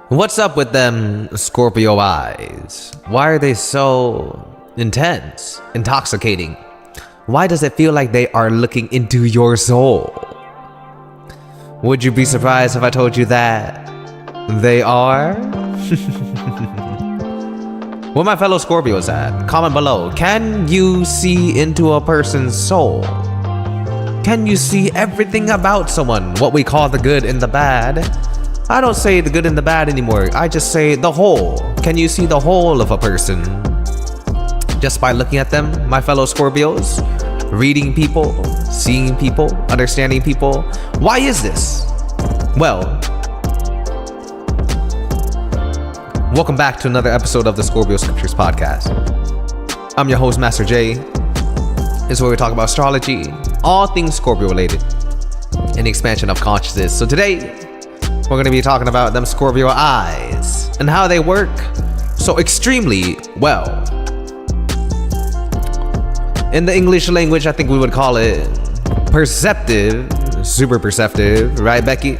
What's up with them Scorpio eyes? Why are they so intense, intoxicating? Why does it feel like they are looking into your soul? Would you be surprised if I told you that they are? Where my fellow Scorpios at? Comment below. Can you see into a person's soul? Can you see everything about someone? What we call the good and the bad? I don't say the good and the bad anymore. I just say the whole. Can you see the whole of a person? Just by looking at them, my fellow Scorpios? Reading people, seeing people, understanding people. Why is this? Well, welcome back to another episode of the Scorpio Scriptures podcast. I'm your host, Master J. This is where we talk about astrology, all things Scorpio related, and the expansion of consciousness. So today, we're going to be talking about them Scorpio eyes and how they work so extremely well. In the English language, I think we would call it perceptive, super perceptive, right, Becky?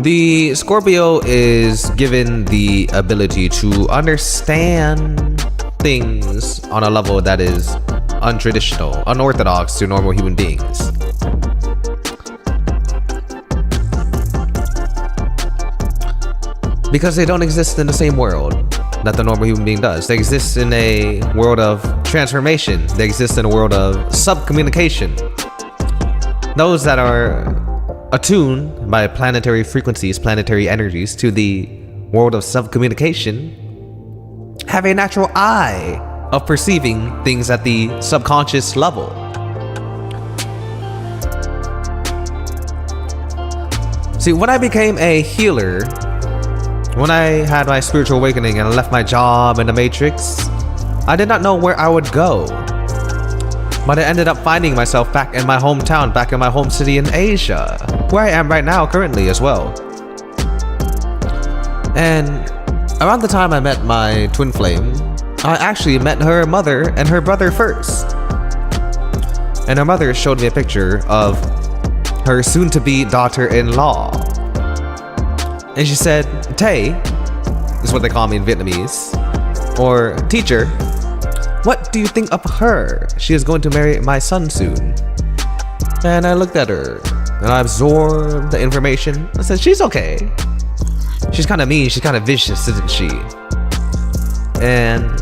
The Scorpio is given the ability to understand things on a level that is untraditional, unorthodox to normal human beings. Because they don't exist in the same world that the normal human being does. They exist in a world of transformation. They exist in a world of subcommunication. Those that are attuned by planetary frequencies, planetary energies to the world of subcommunication have a natural eye of perceiving things at the subconscious level. See, when I became a healer, when I had my spiritual awakening and left my job in the Matrix, I did not know where I would go. But I ended up finding myself back in my hometown, back in my home city in Asia, where I am right now currently as well. And around the time I met my twin flame, I actually met her mother and her brother first. And her mother showed me a picture of her soon-to-be daughter-in-law. And she said, Tay, is what they call me in Vietnamese, or teacher, what do you think of her? She is going to marry my son soon. And I looked at her, and I absorbed the information. I said, she's okay. She's kind of mean, she's kind of vicious, isn't she? And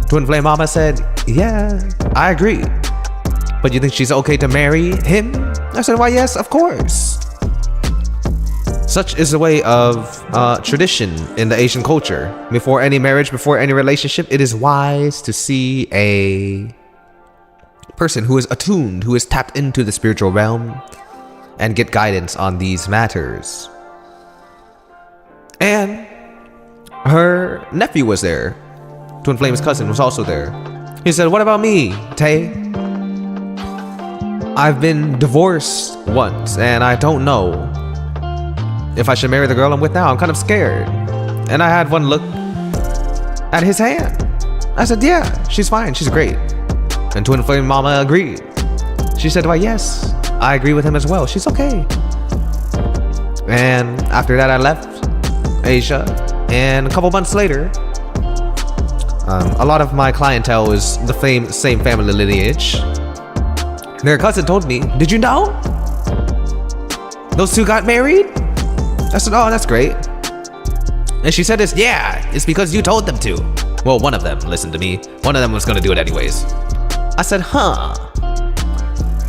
Twin Flame Mama said, yeah, I agree. But you think she's okay to marry him? I said, why, yes, of course. Such is the way of tradition in the Asian culture. Before any marriage, before any relationship, it is wise to see a person who is attuned, who is tapped into the spiritual realm, and get guidance on these matters. And her nephew was there. Twin Flame's cousin was also there. He said, what about me, Tay? I've been divorced once, and I don't know if I should marry the girl I'm with now. I'm kind of scared. And I had one look at his hand. I said, yeah, she's fine, she's great. And Twin Flame Mama agreed. She said, why, yes, I agree with him as well. She's okay. And after that, I left Asia. And a couple months later, a lot of my clientele is the same family lineage. Their cousin told me, did you know those two got married? I said, oh, that's great. And she said this, yeah, it's because you told them to. Well, one of them listened to me. One of them was gonna do it anyways. I said, huh.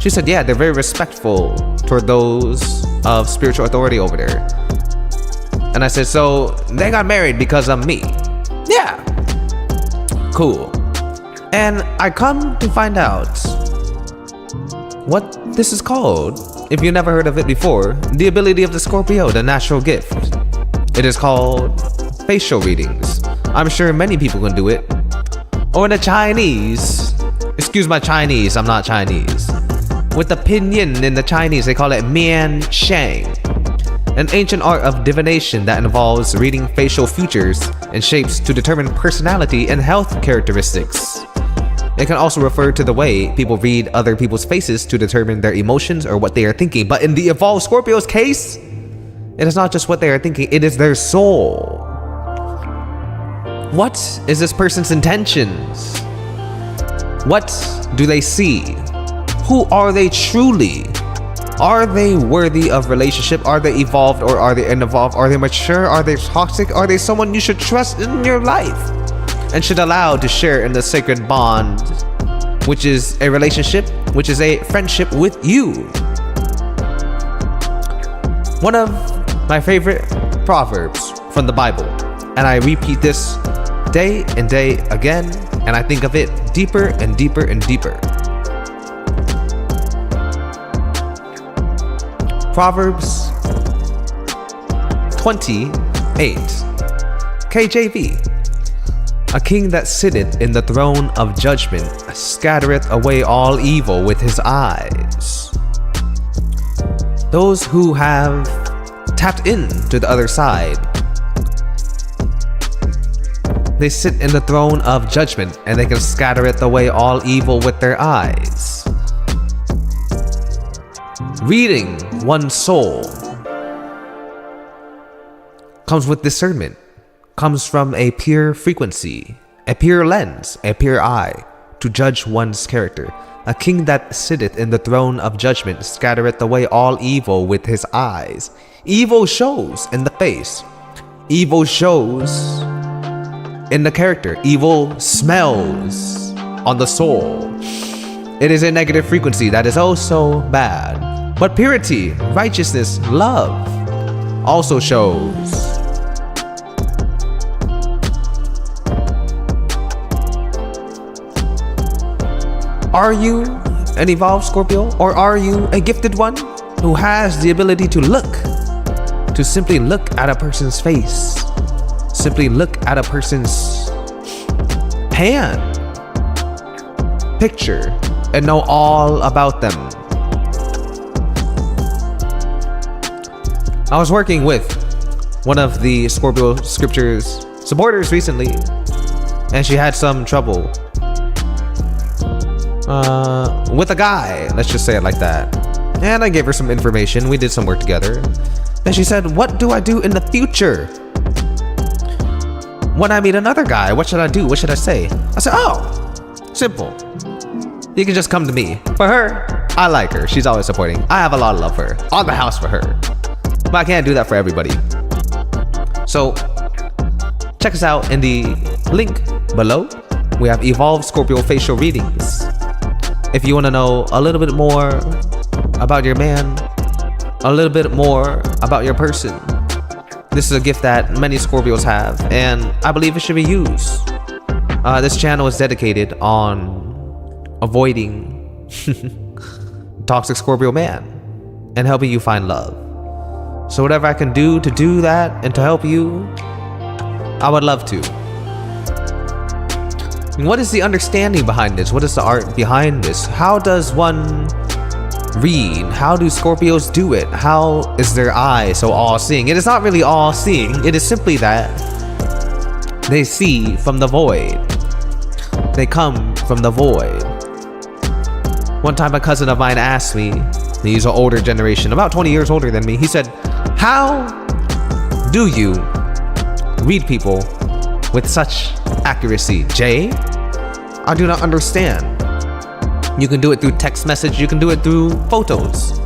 She said, yeah, they're very respectful toward those of spiritual authority over there. And I said, so they got married because of me? Yeah. Cool. And I come to find out what this is called. If you never heard of it before, the ability of the Scorpio, the natural gift. It is called facial readings. I'm sure many people can do it. Or in the Chinese, excuse my Chinese, I'm not Chinese. With the pinyin in the Chinese, they call it Mian Shang. An ancient art of divination that involves reading facial features and shapes to determine personality and health characteristics. It can also refer to the way people read other people's faces to determine their emotions or what they are thinking. But in the evolved Scorpio's case, it is not just what they are thinking, it is their soul. What is this person's intentions? What do they see? Who are they truly? Are they worthy of relationship? Are they evolved or are they unevolved? Are they mature? Are they toxic? Are they someone you should trust in your life and should allow to share in the sacred bond, which is a relationship, which is a friendship with you? One of my favorite proverbs from the Bible, and I repeat this day and day again, and I think of it deeper and deeper and deeper. Proverbs 28, KJV. A king that sitteth in the throne of judgment scattereth away all evil with his eyes. Those who have tapped in to the other side, they sit in the throne of judgment and they can scattereth away all evil with their eyes. Reading one's soul comes with discernment, comes from a pure frequency, a pure lens, a pure eye to judge one's character. A king that sitteth in the throne of judgment scattereth away all evil with his eyes. Evil shows in the face. Evil shows in the character. Evil smells on the soul. It is a negative frequency that is also bad. But purity, righteousness, love also shows. Are you an evolved Scorpio, or are you a gifted one who has the ability to simply look at a person's face, simply look at a person's hand, picture, and know all about them? I was working with one of the Scorpio scriptures supporters recently, and she had some trouble with a guy, let's just say it like that. And I gave her some information, we did some work together, and she said, what do I do in the future when I meet another guy? What should I do? What should I say? I said, oh, simple. You can just come to me. For her, I like her, she's always supporting. I have a lot of love for her, on the house for her. But I can't do that for everybody. So check us out in the link below. We have Evolved Scorpio facial readings. If you want to know a little bit more about your man, a little bit more about your person, this is a gift that many Scorpios have, and I believe it should be used. This channel is dedicated on avoiding toxic Scorpio man and helping you find love. So whatever I can do to do that and to help you, I would love to. What is the understanding behind this? What is the art behind this? How does one read? How do Scorpios do it? How is their eye so all-seeing? It is not really all-seeing. It is simply that they see from the void. They come from the void. One time a cousin of mine asked me, he's an older generation, about 20 years older than me, he said, how do you read people with such accuracy, Jay? I do not understand. You can do it through text message, you can do it through photos.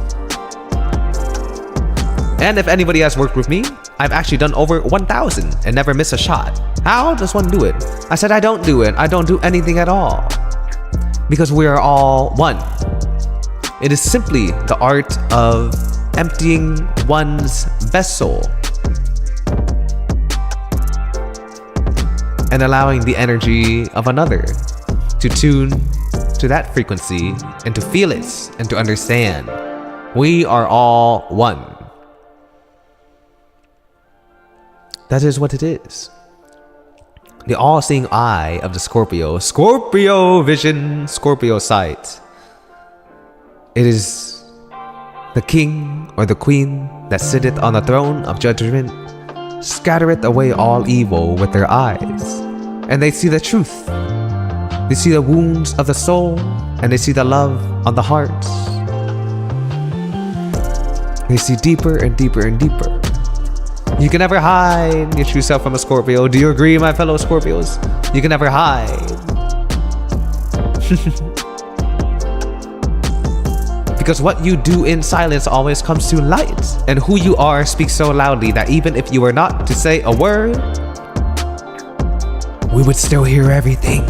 And if anybody has worked with me, I've actually done over 1,000 and never miss a shot. How does one do it? I said, I don't do it. I don't do anything at all. Because we are all one. It is simply the art of emptying one's vessel and allowing the energy of another to tune to that frequency and to feel it and to understand. We are all one. That is what it is. The all-seeing eye of the Scorpio. Scorpio vision, Scorpio sight. It is the king or the queen that sitteth on the throne of judgment, scattereth away all evil with their eyes, and they see the truth. They see the wounds of the soul, and they see the love on the heart. They see deeper and deeper and deeper. You can never hide your true self from a Scorpio. Do you agree, my fellow Scorpios? You can never hide. Because what you do in silence always comes to light. And who you are speaks so loudly that even if you were not to say a word, we would still hear everything.